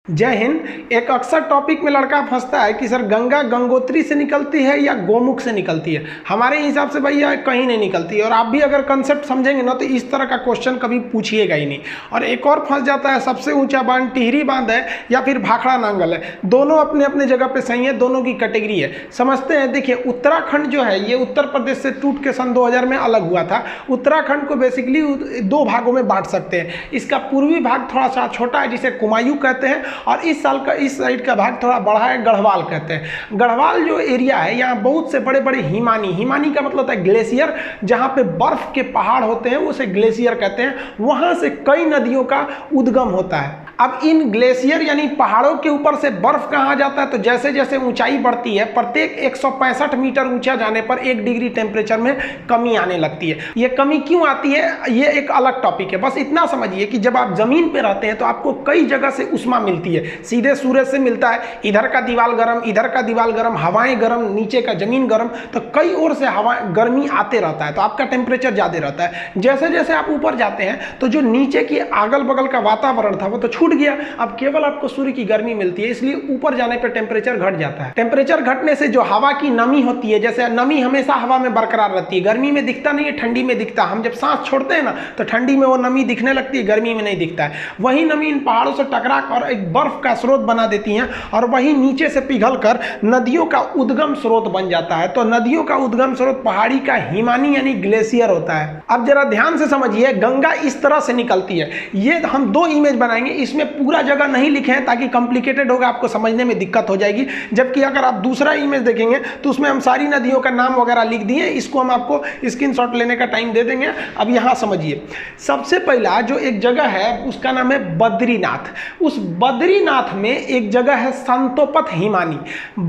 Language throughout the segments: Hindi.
जय हिंद। एक अक्सर टॉपिक में लड़का फंसता है कि सर गंगा गंगोत्री से निकलती है या गोमुख से निकलती है। हमारे हिसाब से भैया कहीं नहीं निकलती है, और आप भी अगर कंसेप्ट समझेंगे ना तो इस तरह का क्वेश्चन कभी पूछिएगा ही नहीं। और एक और फंस जाता है, सबसे ऊंचा बांध टिहरी बांध है या फिर भाखड़ा नांगल है। दोनों अपने अपने जगह पे सही है, दोनों की कैटेगरी है। समझते हैं। देखिए, उत्तराखंड जो है ये उत्तर प्रदेश से टूट के सन 2000 में अलग हुआ था। उत्तराखंड को बेसिकली दो भागों में बांट सकते हैं। इसका पूर्वी भाग थोड़ा सा छोटा है जिसे कुमायूं कहते हैं, और इस साइड का भाग थोड़ा बड़ा है, गढ़वाल कहते हैं। गढ़वाल जो एरिया है यहाँ बहुत से बड़े बड़े हिमानी का मतलब होता है ग्लेशियर, जहाँ पे बर्फ के पहाड़ होते हैं उसे ग्लेशियर कहते हैं। वहाँ से कई नदियों का उद्गम होता है। अब इन ग्लेशियर यानी पहाड़ों के ऊपर से बर्फ कहाँ जाता है, तो जैसे जैसे ऊंचाई बढ़ती है प्रत्येक 165 मीटर ऊंचा जाने पर 1 डिग्री टेम्परेचर में कमी आने लगती है। ये कमी क्यों आती है ये एक अलग टॉपिक है। बस इतना समझिए कि जब आप जमीन पे रहते हैं तो आपको कई जगह से उष्मा मिलती है। सीधे सूरज से मिलता है, इधर का दीवाल गर्म, इधर का दीवाल गर्म, हवाएं गर्म, नीचे का जमीन गर्म, तो कई ओर से हवा गर्मी आते रहता है, तो आपका टेम्परेचर ज़्यादा रहता है। जैसे जैसे आप ऊपर जाते हैं तो जो नीचे की अगल बगल का वातावरण था वो तो छूट गया, अब केवल आपको सूर्य की गर्मी मिलती है, इसलिए ऊपर जाने पर टेम्परेचर घट जाता है। टेम्परेचर घटने से जो हवा की नमी होती है, जैसे नमी हमेशा हवा में बरकरार रहती है, गर्मी में दिखता नहीं है, ठंडी में दिखता। हम जब सांस छोड़ते हैं ना तो ठंडी में वो नमी दिखने लगती है, गर्मी में नहीं दिखता है। वही नमी इन पहाड़ों से टकरा और एक बर्फ का स्रोत बना देती हैं, और वही नीचे से पिघलकर नदियों का उद्गम स्रोत बन जाता है। तो नदियों का उद्गम स्रोत पहाड़ी का हिमानी यानी ग्लेशियर होता है। अब जरा ध्यान से समझिए, गंगा इस तरह से निकलती है। ये हम 2 इमेज बनाएंगे, इसमें पूरा जगह नहीं लिखे हैं ताकि कॉम्प्लिकेटेड होगा, आपको समझने में दिक्कत हो जाएगी। जबकि अगर आप दूसरा इमेज देखेंगे तो उसमें हम सारी नदियों का नाम वगैरह लिख दिए, इसको हम आपको स्क्रीनशॉट लेने का टाइम दे देंगे। अब यहाँ समझिए, सबसे पहला जो एक जगह है उसका नाम है बद्रीनाथ। उस बद्रीनाथ में एक जगह है संतोपत हिमानी।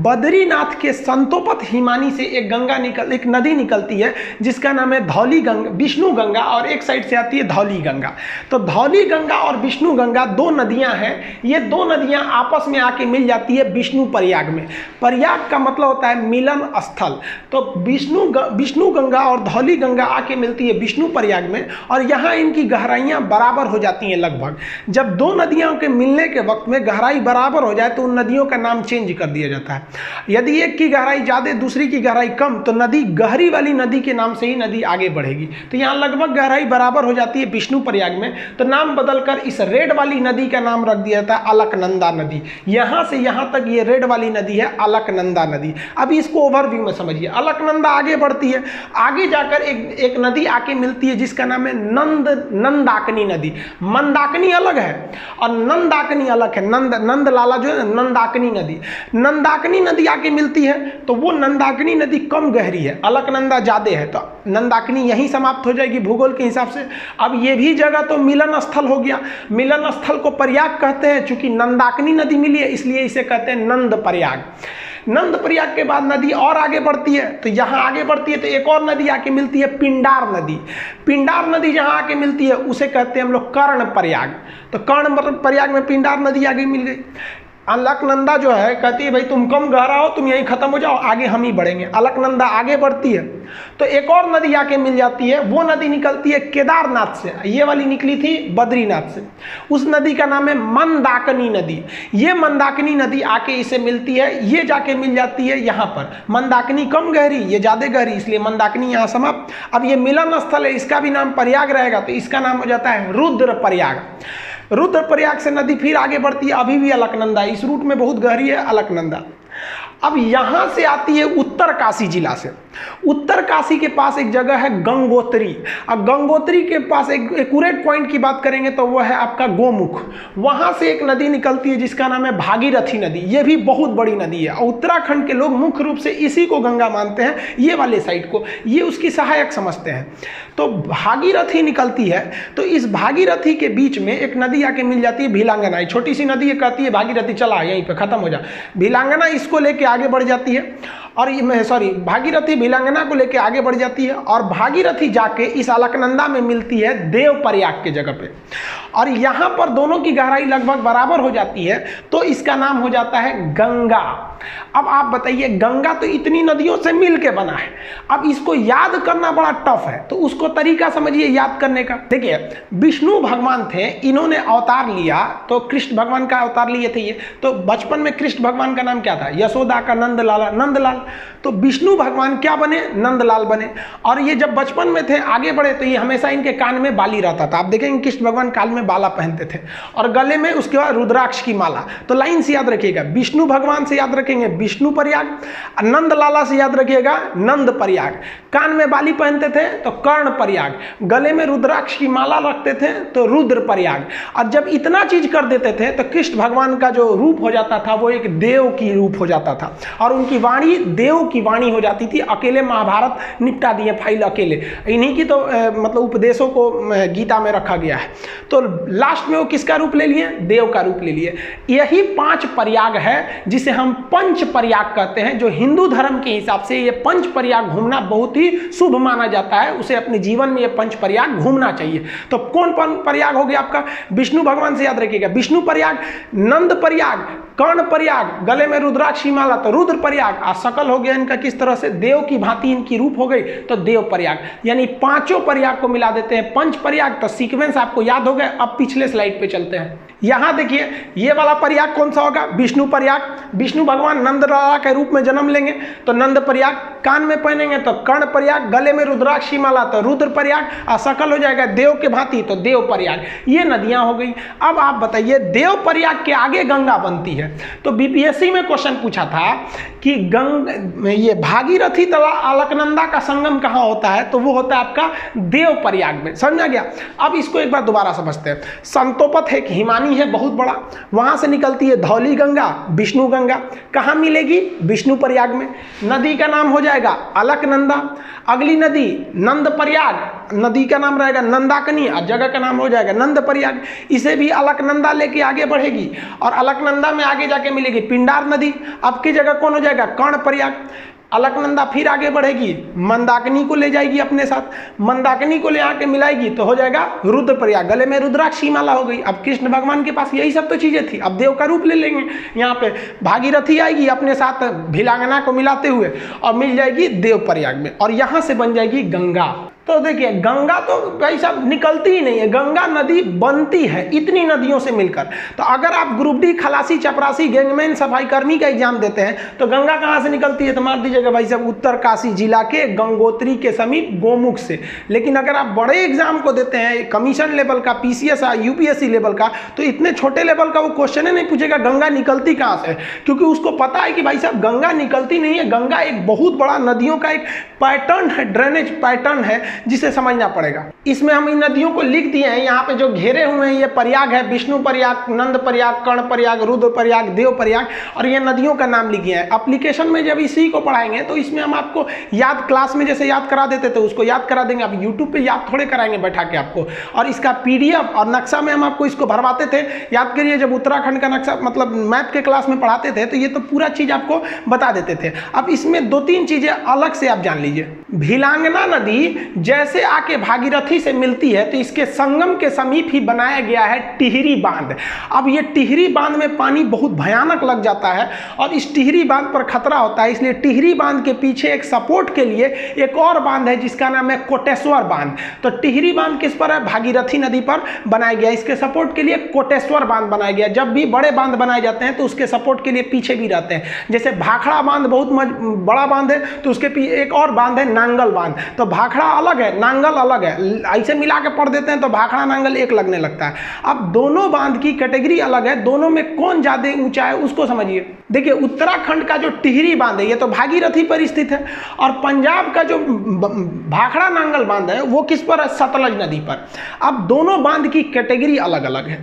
बद्रीनाथ के संतोपत हिमानी से एक नदी निकलती है जिसका नाम है धौली गंगा, विष्णु गंगा, और एक साइड से आती है धौली गंगा। तो धौली गंगा और विष्णु गंगा 2 नदियां हैं। ये 2 नदियां आपस में आके मिल जाती है विष्णु प्रयाग में। प्रयाग का मतलब होता है मिलन स्थल। तो विष्णु गंगा और धौली गंगा आके मिलती है विष्णु प्रयाग में, और यहाँ इनकी गहराइयाँ बराबर हो जाती हैं लगभग। जब 2 नदियों के मिलने के वक्त में गहराई बराबर हो जाए तो उन नदियों का नाम चेंज कर दिया जाता है। यदि एक की गहराई ज़्यादा दूसरी की गहराई कम तो नदी गहरी वाली नदी के नाम से ही नदी आगे बढ़ेगी। तो यहाँ लगभग गहराई बराबर हो जाती है विष्णु प्रयाग में, तो नाम बदलकर इस रेड वाली नदी का नाम रख दिया जाता है अलकनंदा नदी। यहाँ से यहाँ तक ये रेड वाली नदी है अलकनंदा नदी। अब इसको ओवरव्यू में समझिए। अलकनंदा आगे बढ़ती है, आगे जाकर एक नदी आके मिलती है जिसका नाम है नंदाकिनी नदी। मंदाकिनी अलग है और नंदाकिनी अलग है। नंद लाला जो है नंदाकिनी नदी आके मिलती है, तो वो नंदाकिनी नदी कम गहरी है, अलकनंदा ज्यादा है, तो नंदाकिनी यहीं समाप्त हो जाएगी भूगोल के हिसाब से। अब ये भी जगह तो मिलन स्थल हो गया। मिलन स्थल को प्रयाग कहते हैं, चूंकि नंदाकिनी नदी मिली है इसलिए इसे कहते हैं नंद प्रयाग। नंद प्रयाग के बाद नदी और आगे बढ़ती है, तो यहाँ आगे बढ़ती है तो एक और नदी आके मिलती है पिंडार नदी। पिंडार नदी जहाँ आके मिलती है उसे कहते हैं हम लोग कर्ण प्रयाग। तो कर्ण प्रयाग में पिंडार नदी आगे मिल गई। अलकनंदा जो है कहती है भाई तुम कम गहरा हो, तुम यहीं खत्म हो जाओ, आगे हम ही बढ़ेंगे। अलकनंदा आगे बढ़ती है तो एक और नदी आके मिल जाती है, वो नदी निकलती है केदारनाथ से। ये वाली निकली थी बद्रीनाथ से। उस नदी का नाम है मंदाकिनी नदी। ये मंदाकिनी नदी आके इसे मिलती है, ये जाके मिल जाती है यहाँ पर। मंदाकिनी कम गहरी, ये ज़्यादा गहरी, इसलिए मंदाकिनी यहाँ समाप्त। अब ये मिलन स्थल है, इसका भी नाम प्रयाग रहेगा, तो इसका नाम हो जाता है रुद्र प्रयाग। रुद्र प्रयाग से नदी फिर आगे बढ़ती है, अभी भी अलकनंदा, इस रूट में बहुत गहरी है अलकनंदा। अब यहाँ से आती है उत्तर काशी जिला से। उत्तर काशी के पास एक जगह है गंगोत्री। अब गंगोत्री के पास एक एक्यूरेट पॉइंट की बात करेंगे तो वो है आपका गोमुख। वहाँ से एक नदी निकलती है जिसका नाम है भागीरथी नदी। ये भी बहुत बड़ी नदी है और उत्तराखंड के लोग मुख्य रूप से इसी को गंगा मानते हैं, ये वाले साइड को, ये उसकी सहायक समझते हैं। तो भागीरथी निकलती है, तो इस भागीरथी के बीच में एक नदी आके मिल जाती है भिलांगना। छोटी सी नदी कहती है भागीरथी चला यहीं पर खत्म हो जा। भिलांगना इस को लेके आगे बढ़ जाती है और भागीरथी भिलांगना को लेके आगे बढ़ जाती है और भागीरथी जाके इस अलकनंदा में मिलती है देव प्रयाग के जगह पे, और यहाँ पर दोनों की गहराई लगभग बराबर हो जाती है, तो इसका नाम हो जाता है गंगा। अब आप बताइए, गंगा तो इतनी नदियों से मिल के बना है, अब इसको याद करना बड़ा टफ है, तो उसको तरीका समझिए याद करने का। देखिए, विष्णु भगवान थे, इन्होंने अवतार लिया, तो कृष्ण भगवान का अवतार लिए थे ये, तो बचपन में कृष्ण भगवान का नाम क्या था? यशोदा का नंदलाला, नंदलाल। तो विष्णु भगवान क्या बने? नंदलाल बने। और ये जब बचपन में थे, आगे बढ़े, तो ये हमेशा इनके कान में बाली रहता था। आप देखेंगे कृष्ण भगवान काल में बाला पहनते थे और गले में उसके बाद रुद्राक्ष की माला। तो लाइन से याद रखिएगा, विष्णु भगवान से याद रखेंगे विष्णु प्रयाग, नंदलाला से याद रखिएगा नंद प्रयाग, कान में बाली पहनते थे तो कर्ण प्रयाग, गले में रुद्राक्ष की माला रखते थे तो रुद्र प्रयाग। और जब इतना चीज कर देते थे तो कृष्ण भगवान का जो रूप हो जाता था वो एक देव की रूप हो जाता था और उनकी वाणी देव की वाणी हो जाती थी। अकेले महाभारत निपटा दिए फाइल अकेले, इन्हीं की तो मतलब उपदेशों को गीता में रखा गया है। तो लास्ट में वो किसका रूप ले लिए? देव का रूप ले लिए। यही 5 प्रयाग है जिसे हम पंच प्रयाग कहते हैं, जो हिंदू धर्म के हिसाब से ये पंच प्रयाग घूमना बहुत ही शुभ माना जाता है। उसे अपने जीवन में ये पंच प्रयाग घूमना चाहिए। तो कौन प्रयाग हो गया आपका? विष्णु भगवान से याद रखिएगा विष्णु प्रयाग, नंद प्रयाग, कर्ण प्रयाग, गले में रुद्राक्ष की माला तो रुद्र प्रयाग, और सकल हो गया इनका किस तरह से देव की भांति इनकी रूप हो गई तो देव प्रयाग। यानी 5 प्रयाग को मिला देते हैं पंच प्रयाग। तो सीक्वेंस आपको याद हो गया। अब पिछले स्लाइड पे चलते हैं। यहां देखिए, ये वाला प्रयाग कौन सा होगा? विष्णु प्रयाग। विष्णु भगवान नंदलाला के रूप में जन्म लेंगे तो नंद प्रयाग, कान में पहनेंगे तो कर्ण प्रयाग, गले में रुद्राक्ष की माला तो रुद्र प्रयाग, और सकल हो जाएगा देव के भांति तो देव प्रयाग। ये नदियां हो गई। अब आप बताइए, देव प्रयाग के आगे गंगा बनती है। तो बीपीएससी में क्वेश्चन पूछा था कि ये भागीरथी तथा अलकनंदा का संगम कहां होता है? तो वो होता है आपका देव प्रयाग में। समझ आ गया? अब इसको एक बार दोबारा समझते हैं। संतोपत है, हिमानी है बहुत बड़ा, वहां से निकलती है धौली गंगा, विष्णु गंगा। कहां मिलेगी? विष्णु प्रयाग में। नदी का नाम हो जाएगा अलकनंदा। अगली नदी नंद प्रयाग, नदी का नाम रहेगा नंदाकनी और जगह का नाम हो जाएगा नंद प्रयाग। इसे भी अलकनंदा लेके आगे बढ़ेगी और अलकनंदा में आगे जाके मिलेगी पिंडार नदी। अब की जगह कौन हो जाएगा? कर्ण प्रयाग। अलकनंदा फिर आगे बढ़ेगी, मंदाकिनी को ले जाएगी अपने साथ, मंदाकिनी को ले आके मिलाएगी तो हो जाएगा रुद्र प्रयाग। गले में रुद्राक्ष की माला हो गई। अब कृष्ण भगवान के पास यही सब तो चीजें थी, अब देव का रूप ले लेंगे। यहाँ पे भागीरथी आएगी अपने साथ भिलांगना को मिलाते हुए और मिल जाएगी देव प्रयाग में, और यहाँ से बन जाएगी गंगा। तो देखिए, गंगा तो भाई साहब निकलती ही नहीं है, गंगा नदी बनती है इतनी नदियों से मिलकर। तो अगर आप ग्रुप डी, खलासी, चपरासी, गैंगमैन, सफाई कर्मी का एग्जाम देते हैं तो गंगा कहाँ से निकलती है? तो मान दीजिएगा भाई साहब उत्तरकाशी जिला के गंगोत्री के समीप गोमुख से। लेकिन अगर आप बड़े एग्जाम को देते हैं, कमीशन लेवल का, पीसीएस, यूपीएससी लेवल का, तो इतने छोटे लेवल का वो क्वेश्चन ही नहीं पूछेगा गंगा निकलती कहाँ से, क्योंकि उसको पता है कि भाई साहब गंगा निकलती नहीं है। गंगा एक बहुत बड़ा नदियों का एक पैटर्न है, ड्रेनेज पैटर्न है, जिसे समझना पड़ेगा। इसमें हम इन नदियों को लिख दिए हैं। यहाँ पे जो घेरे हुए हैं ये प्रयाग है, विष्णु प्रयाग, नंद प्रयाग, कर्ण प्रयाग, रुद्र प्रयाग, देव प्रयाग, और ये नदियों का नाम लिखे हैं। एप्लीकेशन में जब इसी को पढ़ाएंगे तो इसमें हम आपको याद, क्लास में जैसे याद करा देते थे उसको याद करा देंगे। अब यूट्यूब पे याद थोड़े कराएंगे बैठा के आपको, और इसका पीडीएफ और नक्शा में हम आपको इसको भरवाते थे। याद करिए, जब उत्तराखंड का नक्शा मतलब मैप के क्लास में पढ़ाते थे तो ये तो पूरा चीज आपको बता देते थे। अब इसमें 2-3 चीजें अलग से आप जान लीजिए। भिलांगना नदी जैसे आके भागीरथी से मिलती है तो इसके संगम के समीप ही बनाया गया है टिहरी बांध। अब ये टिहरी बांध में पानी बहुत भयानक लग जाता है और इस टिहरी बांध पर खतरा होता है, इसलिए टिहरी बांध के पीछे एक सपोर्ट के लिए एक और बांध है जिसका नाम है कोटेश्वर बांध। तो टिहरी बांध किस पर है? भागीरथी नदी पर बनाया गया। इसके सपोर्ट के लिए कोटेश्वर बांध बनाया गया। जब भी बड़े बांध बनाए जाते हैं तो उसके सपोर्ट के लिए पीछे भी रहते हैं। जैसे भाखड़ा बांध बहुत बड़ा बांध है तो उसके पीछे एक और बांध है नांगल बांध। तो भाखड़ा अलग है, नांगल अलग है, ऐसे मिला के पढ़ देते हैं तो भाखड़ा नांगल एक लगने लगता है। अब दोनों बांध की कैटेगरी अलग है, दोनों में कौन ज्यादा ऊंचा है उसको समझिए। देखिए, उत्तराखंड का जो टिहरी बांध है ये तो भागीरथी पर स्थित है, और पंजाब का जो भाखड़ा नांगल बांध है वो किस पर है? सतलज नदी पर। अब दोनों बांध की कैटेगरी अलग अलग है।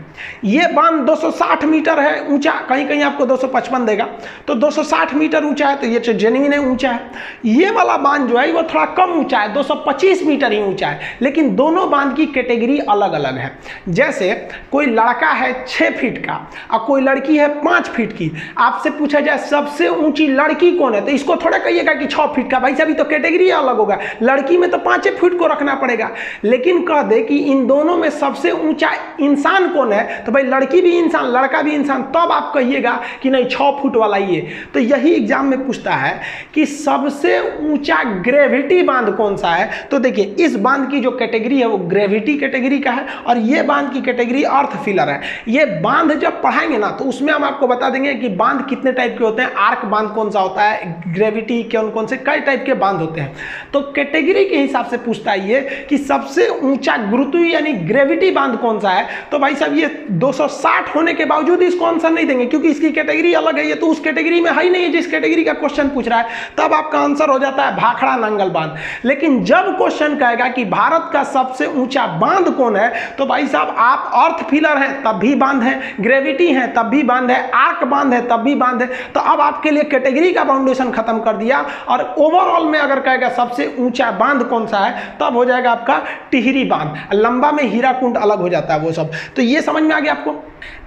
ये बांध 260 मीटर है ऊंचा, कहीं कहीं आपको 255 देगा, तो 260 मीटर ऊंचा है, तो ये जेन्युइन है, ऊंचा है। ये वाला बांध जो है वो थोड़ा कम ऊंचा है, 225 20 मीटर ही ऊंचा है, लेकिन दोनों बांध की कैटेगरी अलग अलग है। जैसे कोई लड़का है 6 फीट का और कोई लड़की है 5 फीट की, आपसे पूछा जाए सबसे ऊंची लड़की कौन है, तो इसको थोड़ा कहिएगा कि 6 फीट का, भाई साहब तो कैटेगरी अलग होगा, लड़की में तो 5 फीट को रखना पड़ेगा। लेकिन कह दे कि इन दोनों में सबसे ऊंचा इंसान कौन है, तो भाई लड़की भी इंसान लड़का भी इंसान, तब आप कहिएगा कि नहीं 6 फुट वाला ही है। तो यही एग्जाम में पूछता है कि सबसे ऊंचा ग्रेविटी बांध कौन सा है, तो देखिए इस बांध की जो कैटेगरी है वो ग्रेविटी कैटेगरी का है और ये बांध की कैटेगरी अर्थ फिलर है। ये बांध जब पढ़ाएंगे ना तो उसमें हम आपको बता देंगे कि बांध कितने टाइप के होते हैं, आर्क बांध कौन सा होता है, ग्रेविटी कौन कौन से कई टाइप के बांध होते हैं। तो कैटेगरी के हिसाब से पूछता है ये कि सबसे ऊंचा गुरुत्व यानी ग्रेविटी बांध कौन सा है, तो भाई साहब ये 260 होने के बावजूद इसको आंसर नहीं देंगे क्योंकि इसकी कैटेगरी अलग है, ये तो उस कैटेगरी में है ही नहीं है जिस कैटेगरी का क्वेश्चन पूछ रहा है। तब आपका आंसर हो जाता है भाखड़ा नांगल बांध। लेकिन जब क्वेश्चन कहेगा कि भारत का सबसे ऊंचा बांध कौन है, तो भाई साहब आप अर्थ फिलर हैं तब भी बांध है, ग्रेविटी है तब भी बांध है, आर्क बांध है तब भी बांध है। तो अब आपके लिए कैटेगरी का बाउंडेशन खत्म कर दिया और ओवरऑल में अगर कहेगा सबसे ऊंचा बांध कौन सा है तब हो जाएगा आपका टिहरी बांध, लंबा में हीराकुंड अलग हो जाता है वो सब। तो ये समझ में आ गया आपको।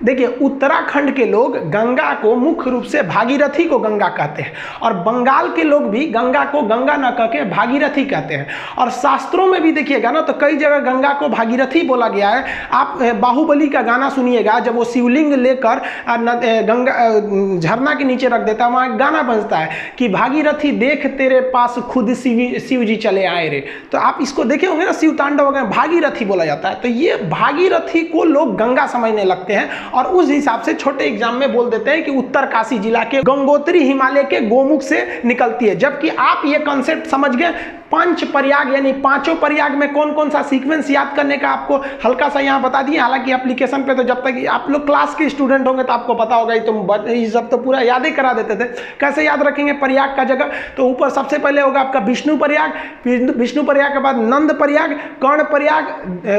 देखिए उत्तराखंड के लोग गंगा को मुख्य रूप से भागीरथी को गंगा कहते हैं और बंगाल के लोग भी गंगा को गंगा न कह के भागीरथी कहते हैं। और शास्त्रों में भी देखिएगा ना तो कई जगह गंगा को भागीरथी बोला गया है। आप बाहुबली का गाना सुनिएगा, जब वो शिवलिंग लेकर गंगा झरना के नीचे रख देता है, वहाँ गाना बजता है कि भागीरथी देख तेरे पास खुद शिव जी चले आए रे। तो आप इसको देखे होंगे ना, शिव तांडव वगैरह भागीरथी बोला जाता है। तो ये भागीरथी को लोग गंगा समझने लगते हैं और उस हिसाब से छोटे एग्जाम में बोल देते हैं कि उत्तरकाशी जिला के गंगोत्री हिमालय के गोमुख से निकलती है। जबकि आप ये कॉन्सेप्ट समझ गए, पंच प्रयाग यानी पांचों प्रयाग में कौन कौन सा सीक्वेंस याद करने का आपको हल्का सा यहाँ बता दिए। हालांकि एप्लीकेशन पे तो जब तक आप लोग क्लास के स्टूडेंट होंगे तो आपको पता होगा, ये सब तो पूरा याद ही करा देते थे। कैसे याद रखेंगे प्रयाग का जगह, तो ऊपर सबसे पहले होगा आपका विष्णु प्रयाग, विष्णु प्रयाग के बाद नंद प्रयाग, कर्ण प्रयाग,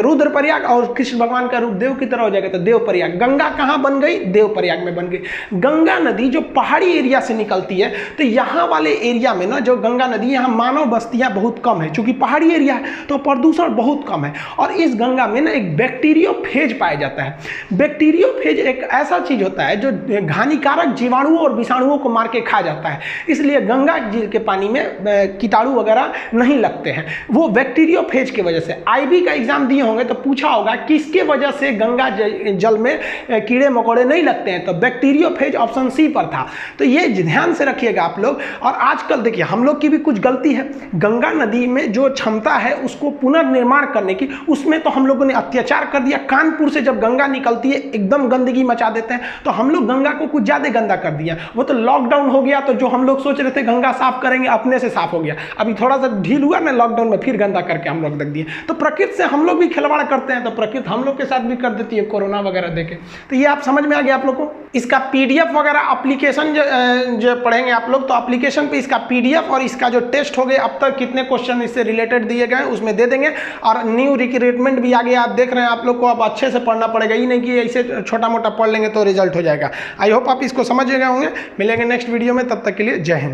रुद्र प्रयाग और कृष्ण भगवान का रूप देव की तरह हो जाएगा तो देव प्रयाग। गंगा कहाँ बन गई, देव प्रयाग में बन गई। गंगा नदी जो पहाड़ी एरिया से निकलती है, तो यहाँ वाले एरिया में ना जो गंगा नदी, यहाँ मानव बस्तियाँ बहुत कम है, चूंकि पहाड़ी एरिया है तो प्रदूषण बहुत कम है। और इस गंगा में ना एक बैक्टीरियोफेज पाया जाता है। बैक्टीरियोफेज एक ऐसा चीज होता है जो हानिकारक जीवाणुओं और विषाणुओं को मार के खा जाता है, इसलिए गंगा जी के पानी में कीटाणु वगैरह नहीं लगते हैं, वो बैक्टीरियोफेज की वजह से। आईबी का एग्जाम दिए होंगे तो पूछा होगा किसके वजह से गंगा जल में कीड़े मकोड़े नहीं लगते हैं, तो बैक्टीरियोफेज ऑप्शन सी पर था। तो ये ध्यान से रखिएगा आप लोग। और आजकल देखिए हम लोग की भी कुछ गलती है, गंगा नदी में जो क्षमता है उसको पुनर्निर्माण करने की, उसमें तो हम लोगों ने अत्याचार कर दिया। कानपुर से जब गंगा निकलती है एकदम गंदगी मचा देते हैं, तो हम लोग गंगा को कुछ ज्यादा गंदा कर दिया। वो तो लॉकडाउन हो गया तो जो हम लोग सोच रहे थे गंगा साफ करेंगे अपने से साफ हो गया, अभी थोड़ा सा ढील हुआ ना लॉकडाउन में, फिर गंदा करके हम लोग रख दिए। तो प्रकृति से हम लोग भी खिलवाड़ करते हैं तो प्रकृति हम लोग के साथ भी कर देती है, कोरोना वगैरह देके। तो ये आप समझ में आ गया आप लोग को। इसका पीडीएफ वगैरह एप्लीकेशन जो पढ़ेंगे आप लोग, तो एप्लीकेशन पे इसका पीडीएफ और इसका जो टेस्ट हो गए अब तक कितने क्वेश्चन इससे रिलेटेड दिए गए उसमें दे देंगे। और न्यू रिक्रूटमेंट भी आ गया, आप देख रहे हैं, आप लोग को अब अच्छे से पढ़ना पड़ेगा, ये नहीं कि ऐसे छोटा मोटा पढ़ लेंगे तो रिजल्ट हो जाएगा। आई होप आप इसको समझ गए होंगे। मिलेंगे नेक्स्ट वीडियो में, तब तक के लिए जय हिंद।